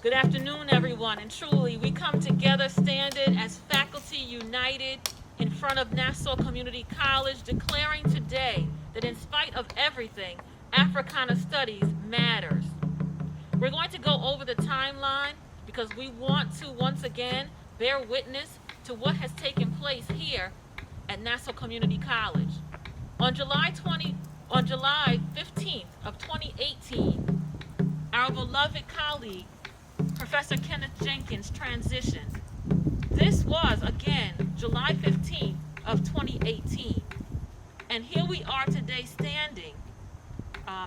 Good afternoon, everyone, and truly we come together standing as faculty united in front of Nassau Community College, declaring today that in spite of everything, Africana Studies matters. We're going to go over the timeline because we want to once again bear witness to what has taken place here at Nassau Community College. On July 15th of 2018, our beloved colleague, Professor Kenneth Jenkins, transitioned. This was, again, July 15th of 2018. And here we are today standing. Our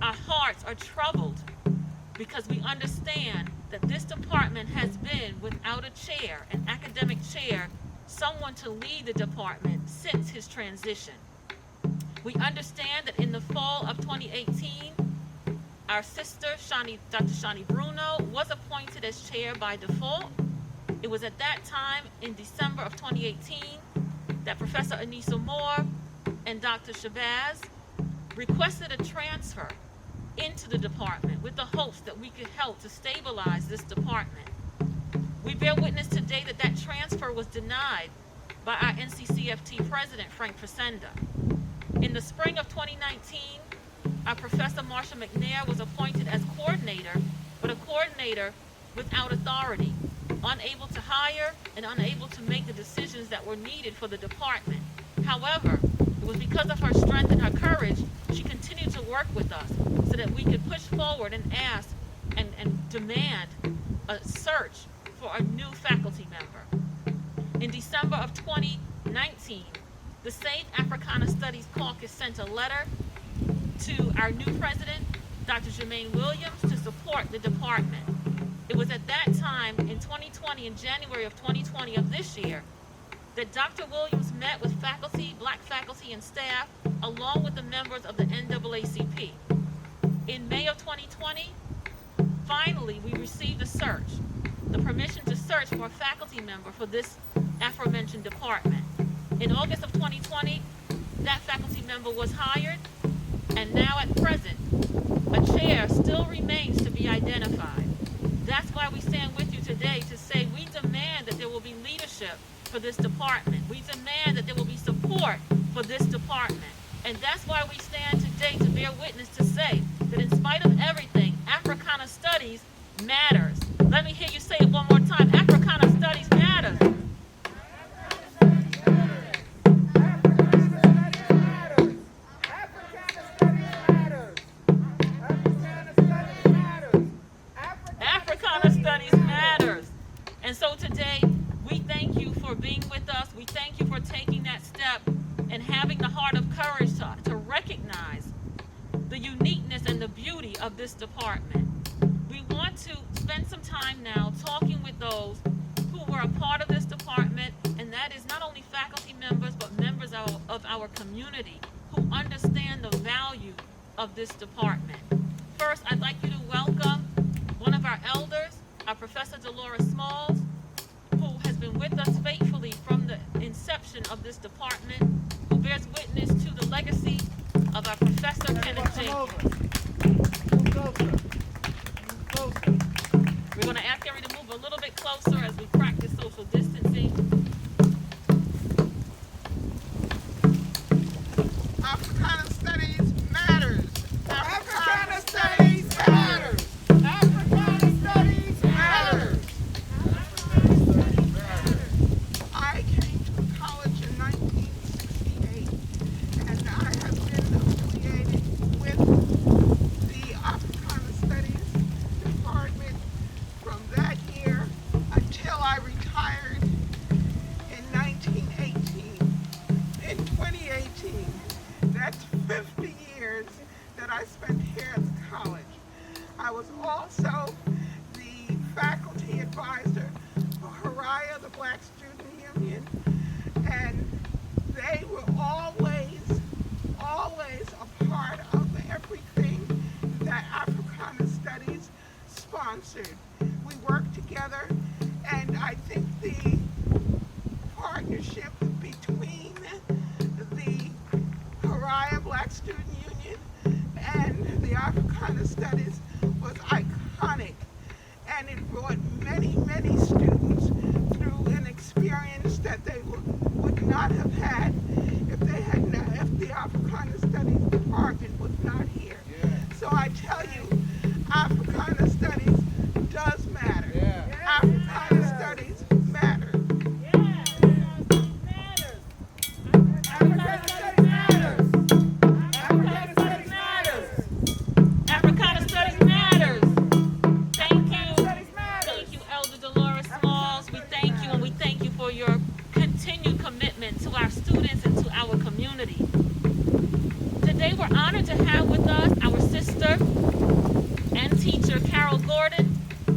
hearts are troubled because we understand that this department has been without a chair, an academic chair, someone to lead the department since his transition. We understand that in the fall of 2018, our sister, Dr. Shani Bruno, was appointed as chair by default. It was at that time, in December of 2018, that Professor Anissa Moore and Dr. Shabazz requested a transfer into the department with the hopes that we could help to stabilize this department. We bear witness today that that transfer was denied by our NCCFT president, Frank Fresenda. In the spring of 2019, our Professor Marsha McNair was appointed as coordinator, but a coordinator without authority, unable to hire and unable to make the decisions that were needed for the department. However, it was because of her strength and her courage, she continued to work with us so that we could push forward and ask and demand a search for a new faculty member. In December of 2019, the same Africana Studies Caucus sent a letter to our new president, Dr. Jermaine Williams, to support the department. It was at that time, in 2020, in January of 2020 of this year, that Dr. Williams met with faculty, black faculty and staff, along with the members of the NAACP. In May of 2020, finally, we received a search, the permission to search for a faculty member for this aforementioned department. In August of 2020, that faculty member was hired, and now at present, a chair still remains to be identified. That's why we stand with you today to say we demand that there will be leadership for this department. We demand that there will be support for this department. And that's why we stand today to bear witness to say that in spite of everything, Africana Studies matters. Let me hear you say it one more time. Africana Studies matters. Africana Studies matters. And so today, we thank you for being with us. We thank you for taking that step and having the heart of courage to recognize the uniqueness and the beauty of this department. We want to spend some time now talking with those who were a part of this department, and that is not only faculty members, but members of our community who understand the value of this department. First, I'd like you to welcome one of our elders, our Professor Dolores Smalls, who has been with us faithfully from the inception of this department, who bears witness to the legacy of our Professor Kenneth Jenkins. We're going to ask everyone to move a little bit closer as we practice social distancing. Africana Studies matters. Africana Studies matters. Africana Studies matters. I came to college in 1968, and I have been affiliated with the Africana Studies department from that year until I retired in 1918. In 2018, that's 50 years that I spent here at the college. I was also the faculty advisor for Haraya, the Black Student Union, and they were always a part of everything that Africana Studies sponsored. We worked together, and I think the partnership between the Haraya Black Student Union and the Africana Studies was iconic and it brought many, many students through an experience that they would not have had if the Africana Studies department was not here. So I tell you, Africana Studies does matter. Africana Studies matters. Africana Studies matters. Africana Studies matters. Africana Studies matters. Thank you. Thank you, Elder Dolores Smalls. We thank you, and we thank you for your continued commitment to our students and to our community. Today we're honored to have with us our sister and teacher, Carol Gordon,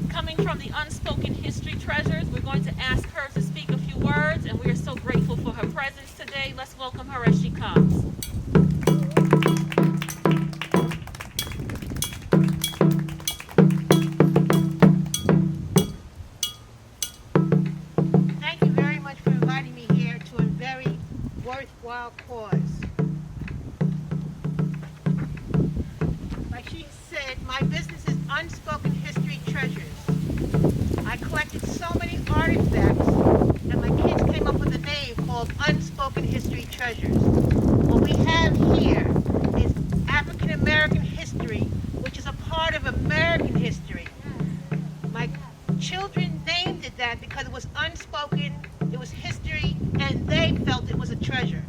coming from the Unspoken History Treasures. We're going to ask her to speak a few words, and we are so grateful for her presence today. Let's welcome her as she comes. Thank you very much for inviting me here to a very worthwhile cause. Like she said, my business is Unspoken History Treasures. I collected so many artifacts that my kids came up with a name called Unspoken History Treasures. What we have here is African American history, which is a part of American history. My children named it that because it was unspoken, it was history, and they felt it was a treasure.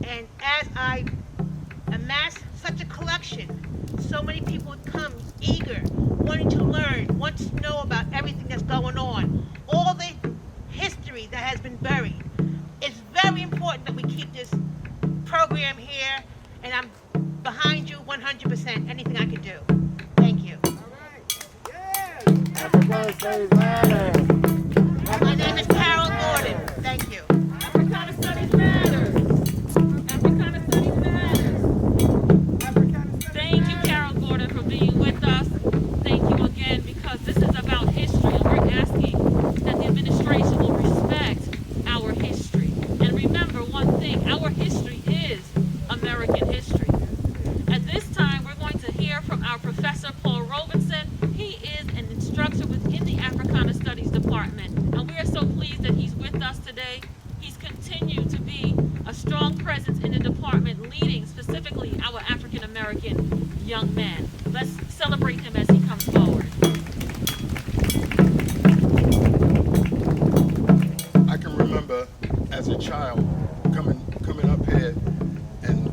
And as I amassed such a collection, so many people would come eager, wanting to learn, wanting to know about everything that's going on, all the history that has been buried. It's very important that we keep this program here, and I'm behind you 100%, anything I can do. Thank you. Africana Studies matter. My name is Carol Gordon. Thank you. Africana Studies matters. Africana Studies matters. Thank you, Carol Gordon, for being with us. Thank you again, because this is about history, and we're asking that the administration will respect our history. And remember one thing, our history is American history. At this time, we're going to hear from our Professor Paul Robinson. He is an instructor within the Africana Studies Department, and we are so pleased that he's with us today. He's continued to be a strong presence in the department, leading specifically our African American young men. Let's celebrate him as he comes forward. I can remember as a child coming up here and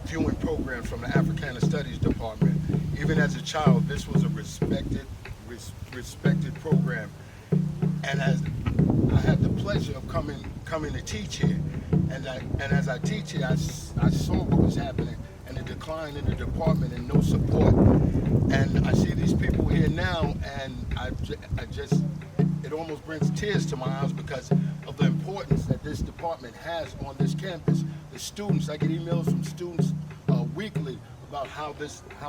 viewing programs from the Africana Studies Department. Even as a child, this was a respected program. And as I had the pleasure of coming to teach here, and as I teach here, I saw what was happening and the decline in the department and no support. And I see these people here now, and it almost brings tears to my eyes because of the importance that this department has on this campus. The students, I get emails from students weekly about how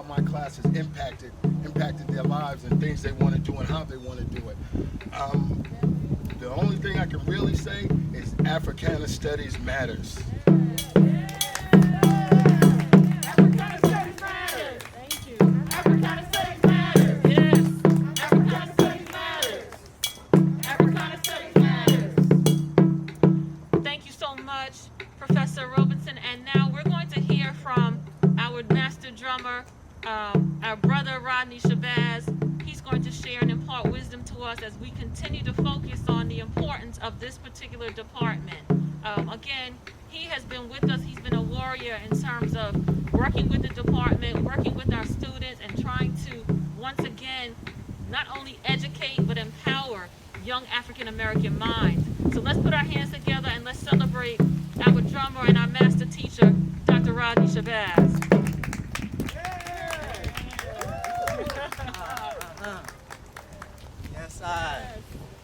my class has impacted their lives and things they want to do and how they want to do it. The only thing I can really say is Africana Studies matters. Africana Studies matters. Thank you. Africana Studies matters. Yes. Africana Studies matters. Africana Studies matters. Thank you so much, Professor Robinson. And now we're going to hear from our master drummer, our brother Rodney Shabazz. He's going to share and impart wisdom to us as we continue to focus on the importance of this particular department. Again, he has been with us. He's been a warrior in terms of working with the department, working with our students, and trying to, once again, not only educate, but empower young African American minds. So let's put our hands together and let's celebrate our drummer and our master teacher, Dr. Rodney Shabazz. Yes,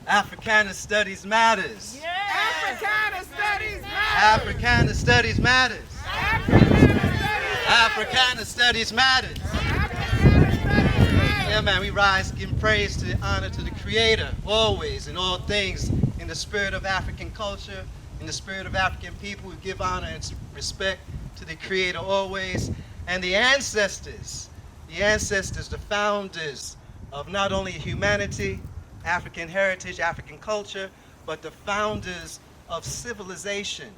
Africana Studies matters. Africana Studies matters. Africana Studies matters. Africana Studies matters. Yeah, man, we rise, giving praise to honor to the Creator, always, in all things, in the spirit of African culture, in the spirit of African people. We give honor and respect to the Creator always, and the ancestors, the founders of not only humanity, African heritage, African culture, but the founders of civilization.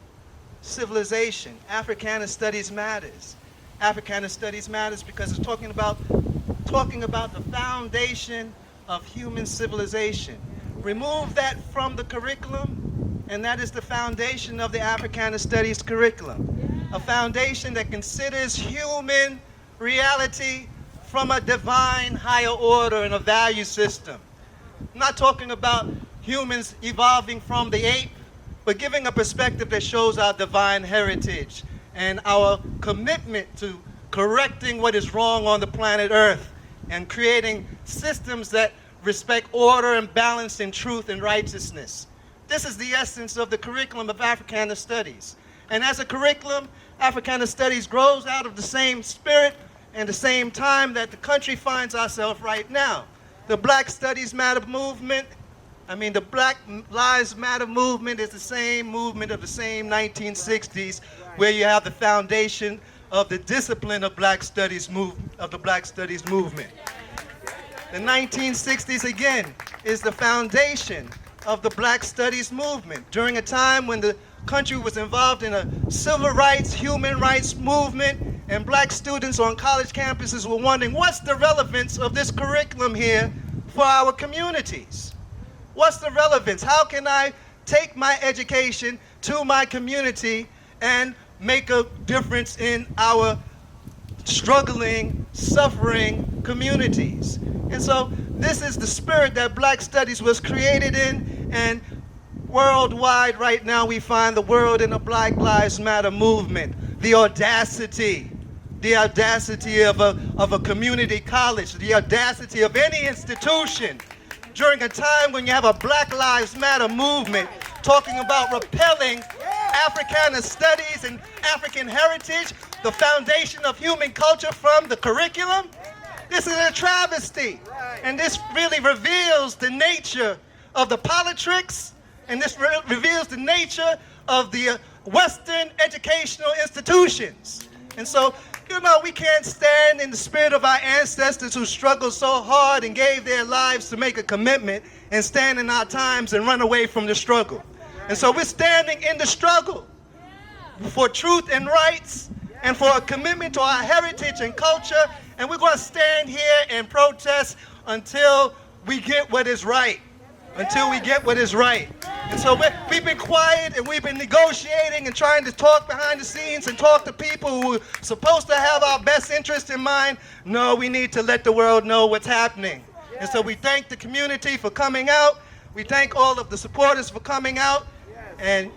Civilization. Africana Studies matters. Africana Studies matters because it's talking about the foundation of human civilization. Remove that from the curriculum, and that is the foundation of the Africana Studies curriculum. A foundation that considers human reality from a divine higher order and a value system. I'm not talking about humans evolving from the ape, but giving a perspective that shows our divine heritage and our commitment to correcting what is wrong on the planet Earth and creating systems that respect order and balance and truth and righteousness. This is the essence of the curriculum of Africana Studies. And as a curriculum, Africana Studies grows out of the same spirit and the same time that the country finds ourselves right now. The Black Studies Matter movement, the Black Lives Matter movement is the same movement of the same 1960s, where you have the foundation of the discipline of Black Studies movement, of the Black Studies movement. The 1960s, again, is the foundation of the Black Studies movement during a time when the country was involved in a civil rights, human rights movement, and Black students on college campuses were wondering, what's the relevance of this curriculum here for our communities? What's the relevance? How can I take my education to my community and make a difference in our struggling, suffering communities? And so this is the spirit that Black Studies was created in, and worldwide right now we find the world in a Black Lives Matter movement. The audacity of a community college, the audacity of any institution during a time when you have a Black Lives Matter movement talking about repelling Africana Studies and African heritage, the foundation of human culture, from the curriculum. This is a travesty. And this really reveals the nature of the politics, and this reveals the nature of the Western educational institutions. And so, we can't stand in the spirit of our ancestors who struggled so hard and gave their lives to make a commitment and stand in our times and run away from the struggle. And so we're standing in the struggle for truth and rights and for a commitment to our heritage and culture. And we're going to stand here and protest until we get what is right. Until we get what is right. And so we've been quiet and we've been negotiating and trying to talk behind the scenes and talk to people who are supposed to have our best interest in mind. No, we need to let the world know what's happening. And so we thank the community for coming out. We thank all of the supporters for coming out. And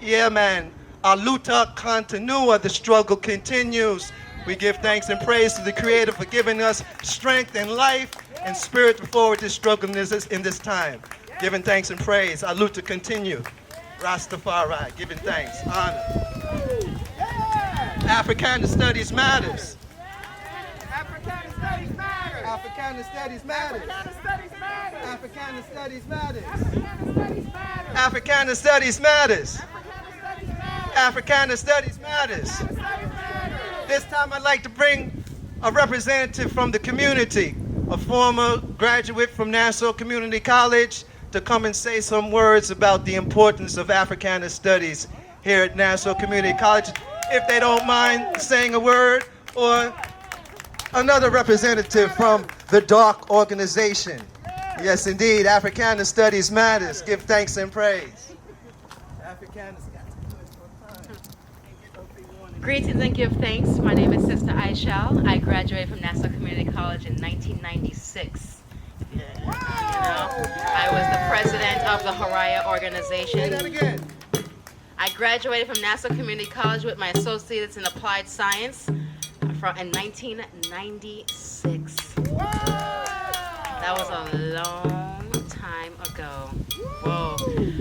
our luta continua, the struggle continues. We give thanks and praise to the Creator for giving us strength and life and spirit to forward this struggle in this time. Giving thanks and praise. Our luta continue. Rastafari, giving thanks, honor. Africana Studies matters. Africana Studies matters. Africana Studies matters. Africana Studies matters. Africana Studies matters. Africana Studies matters. This time I'd like to bring a representative from the community, a former graduate from Nassau Community College, to come and say some words about the importance of Africana Studies here at Nassau Community College, if they don't mind saying a word, or another representative from the DARK organization. Yes, indeed, Africana Studies matters. Give thanks and praise. Africana Studies. Greetings and give thanks. My name is Sister Aishal. I graduated from Nassau Community College in 1996. I was the president of the Haraya organization. Say that again. I graduated from Nassau Community College with my associates in applied science in 1996. That was a long time ago. Whoa.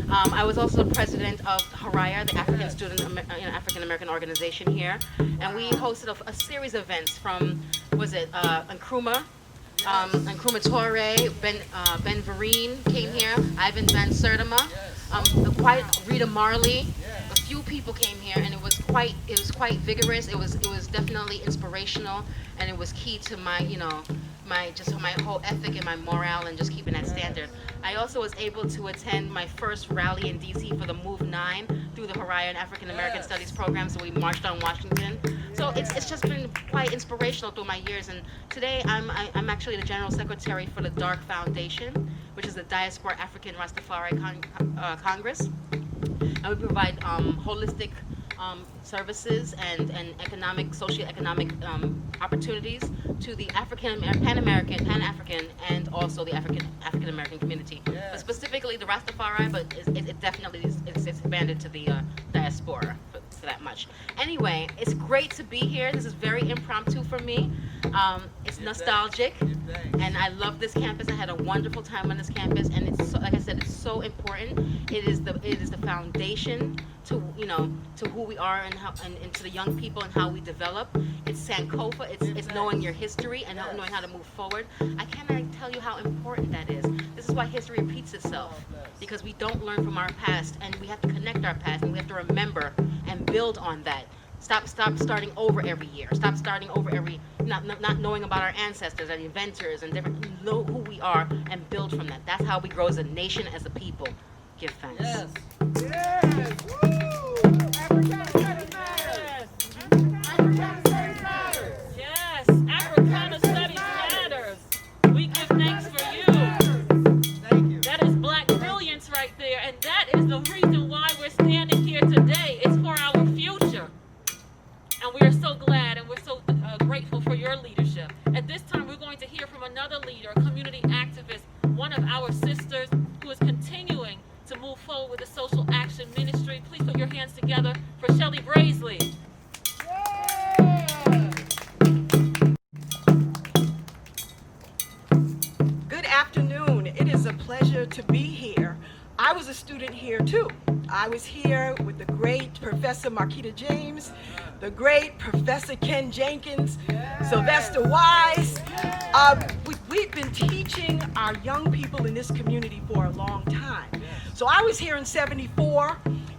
I was also the president of Haraya, the African American organization here, and we hosted a series of events from, Nkrumah, Nkrumah Toure, Ben Vereen came here, Ivan Van Sertima, quite Rita Marley. A few people came here, and it was quite vigorous. It was definitely inspirational, and it was key to my my whole ethic and my morale and just keeping that standard. I also was able to attend my first rally in DC for the Move 9 through the Hawaiian African American Studies program. So we marched on Washington. So it's just been quite inspirational through my years. And today I'm actually the General Secretary for the DARC Foundation, which is the Diaspora African Rastafari Congress. And we provide holistic services and socioeconomic opportunities to the Pan-African, and also the African American community. But specifically the Rastafari, but it definitely is expanded to the diaspora for that much. Anyway, it's great to be here. This is very impromptu for me. It's nostalgic, and I love this campus. I had a wonderful time on this campus, and it's so, like I said, it's so important. It is the foundation to who we are and to the young people and how we develop. It's Sankofa. It's knowing your history and knowing how to move forward. I cannot tell you how important that is. This is why history repeats itself, because we don't learn from our past, and we have to connect our past, and we have to remember and build on that. Stop starting over every year. Stop starting over not knowing about our ancestors and inventors and know who we are and build from that. That's how we grow as a nation, as a people. Give thanks. Yes. Woo! Africana Studies matters. Africana Studies matters. Yes, Africana Studies matters. We give thanks for you. Thank you. That is Black brilliance right there, and that is the reason why we're standing here today. It's for our future. And we are so glad and we're so grateful for your leadership. At this time, we're going to hear from another leader, a community activist, one of our sisters who is continuing to move forward with the social action ministry. Please put your hands together for Shelly Brazeley. Good afternoon. It is a pleasure to be here. I was a student here too. I was here with the great Professor Marquita James, the great Professor Ken Jenkins, Sylvester Wise. We've been teaching our young people in this community for a long time. So I was here in '74,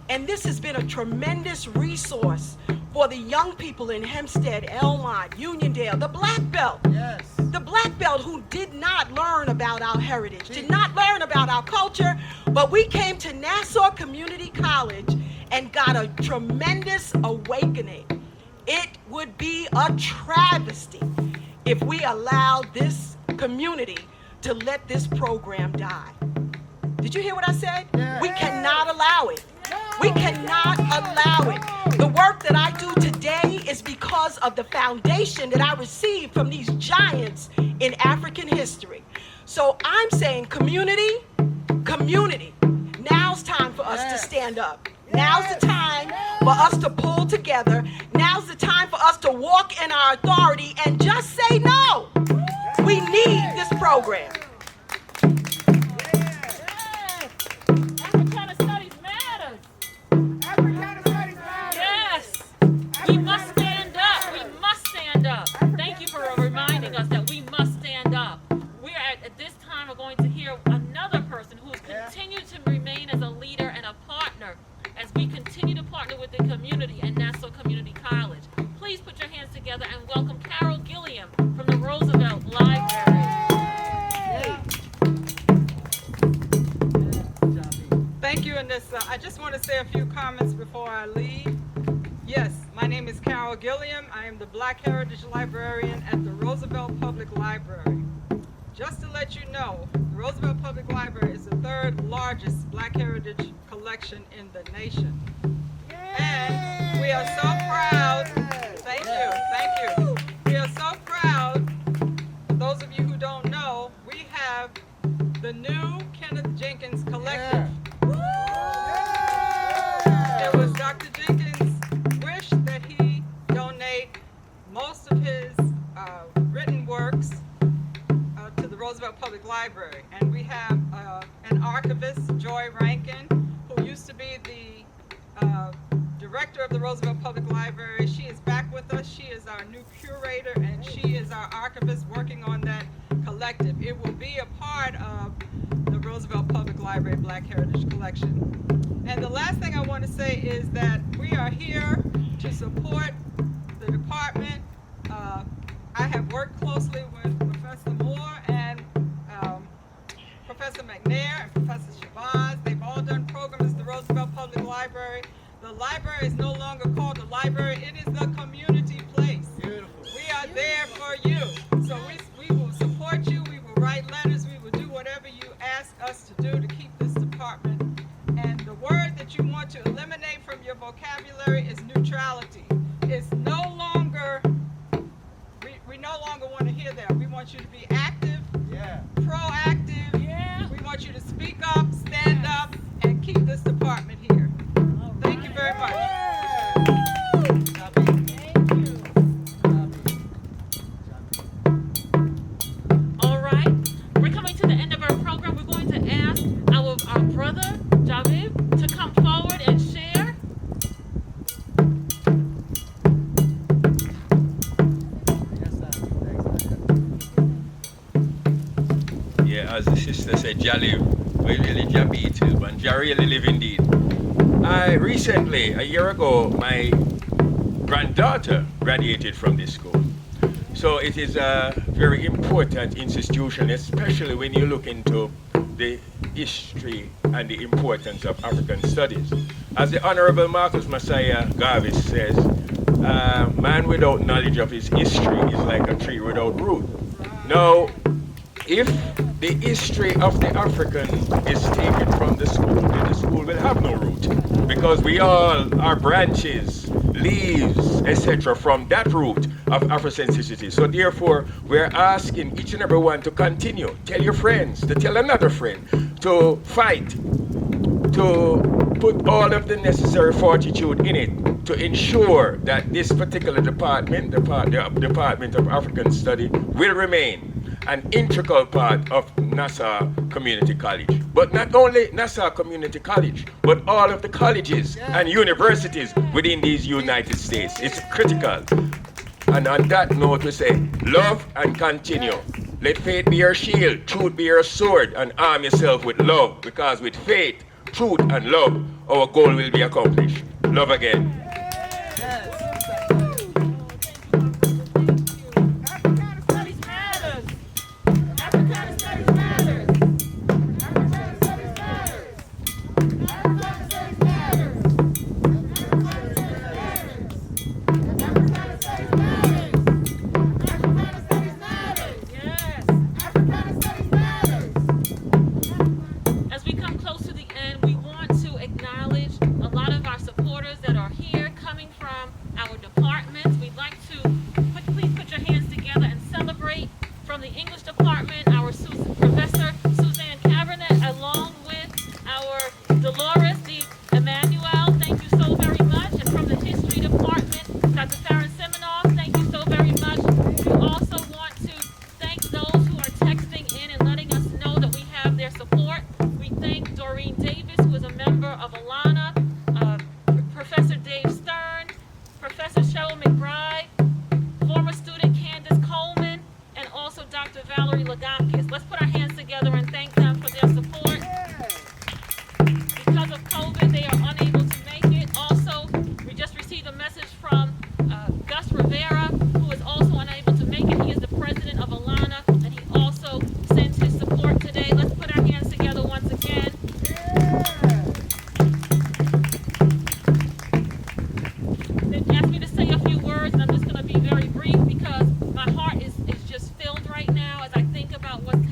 and this has been a tremendous resource for the young people in Hempstead, Elmont, Uniondale, the Black Belt. Yes. The Black Belt who did not learn about our heritage, did not learn about our culture, but we came to Nassau Community College and got a tremendous awakening. It would be a travesty if we allowed this community to let this program die. Did you hear what I said? Yeah. We cannot allow it. We cannot allow it. The work that I do today is because of the foundation that I received from these giants in African history. So I'm saying community, now's time for us to stand up. Now's the time for us to pull together. Now's the time for us to walk in our authority and just say no. We need this program. Africana Studies matters. Africana Studies matters. Yes, we must stand up. We must stand up. Thank you for reminding us that we must stand up. We're at this time we're going to hear another person who has continued to remain as a leader and a partner as we continue to partner with the community and Nassau Community College. Please put your hands together and welcome Carol Gilliam from the Roosevelt Library. Thank you, Anissa. I just want to say a few comments before I leave. Yes, my name is Carol Gilliam. I am the Black Heritage Librarian at the Roosevelt Public Library. Just to let you know, the Roosevelt Public Library is the third largest Black Heritage collection in the nation. And we are so proud. Thank you. We are so proud. For those of you who don't know, we have the new Kenneth Jenkins Collective. It was Dr. Jenkins' wish that he donate most of his written works to the Roosevelt Public Library. And we have an archivist, Joy Rankin, who used to be the director of the Roosevelt Public Library. She is back with us. She is our new curator, and she is our archivist working on that collective. It will be a part of the Roosevelt Public Library Black Heritage Collection. And the last thing I want to say is that we are here to support the department. I have worked closely with Professor Moore and Professor McNair and Professor Shabazz. They've all done programs at the Roosevelt Public Library. The library is no longer called the library, it is the community place. Beautiful. We are there for you. So we will support you, we will write letters, we will do whatever you ask us to do to keep this department. And the word that you want to eliminate from your vocabulary is neutrality. It's no longer, we no longer want to hear that. We want you to be active, proactive. We want you to speak up, stand up, and keep this department here. Thank you very much. All right, we're coming to the end of our program. We're going to ask our brother, Javiv, to come forward and share. Yeah, as the sister said, Jalib, we really Jabi too, and Jah really live indeed. Recently, a year ago, my granddaughter graduated from this school. So it is a very important institution, especially when you look into the history and the importance of African studies. As the Honorable Marcus Messiah Garvis says, man without knowledge of his history is like a tree without root. Now, if the history of the African is taken from the school, then the school will have no root, because we all are branches, leaves, etc. from that root of Afrocentricity. So therefore, we're asking each and every one to continue. Tell your friends, to tell another friend, to fight, to put all of the necessary fortitude in it to ensure that this particular department, the Department of African Study, will remain an integral part of Nassau Community College. But not only Nassau Community College, but all of the colleges and universities within these United States. It's critical. And on that note, we say, love and continue. Let faith be your shield, truth be your sword, and arm yourself with love, because with faith, truth, and love, our goal will be accomplished. Love again. As we come close to the end, we want to acknowledge a lot of our supporters that are here coming from our departments. We'd like to please put your hands together and celebrate from the English department, our Professor Suzanne Cabernet, along with our Dolores D. Emmanuel. Thank you so very much. And from the history department, Dr. Farron Seminoff, thank you so very much. We also want to thank those who are texting in and letting us know that we have their support. We thank Doreen Davis, who is a member of Alana, Professor Dave Stern, Professor Cheryl McBride, former student Candace Coleman, and also Dr. Valerie Lagankis. Let's put our hands together and thank them for their support. Because of COVID, they are unable to make it. Also, we just received a message from Gus Rivera, who is also unable to make it. He is the president of Alana, and he also sends his support today. Let's put our hands together once again. They asked me to say a few words, and I'm just going to be very brief because my heart is just filled right now as I think about what's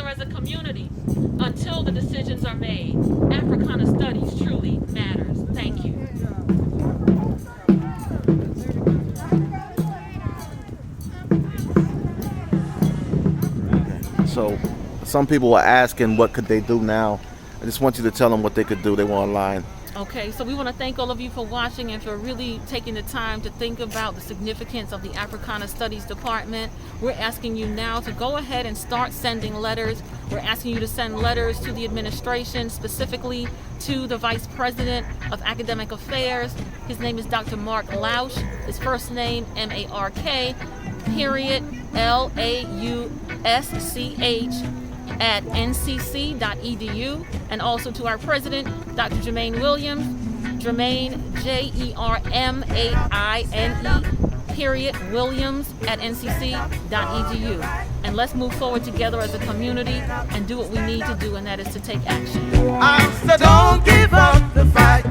together as a community until the decisions are made. Africana Studies truly matters. Thank you. So some people are asking what could they do now. I just want you to tell them what they could do. They were online. Okay, so we want to thank all of you for watching and for really taking the time to think about the significance of the Africana Studies Department. We're asking you now to go ahead and start sending letters. We're asking you to send letters to the administration, specifically to the Vice President of Academic Affairs. His name is Dr. Mark Lausch. His first name, M-A-R-K, period, L-A-U-S-C-H, at ncc.edu, and also to our president, Dr. Jermaine Williams, Jermaine, Jermaine, period, Williams at ncc.edu. And let's move forward together as a community and do what we need to do, and that is to take action. So don't give up the fight.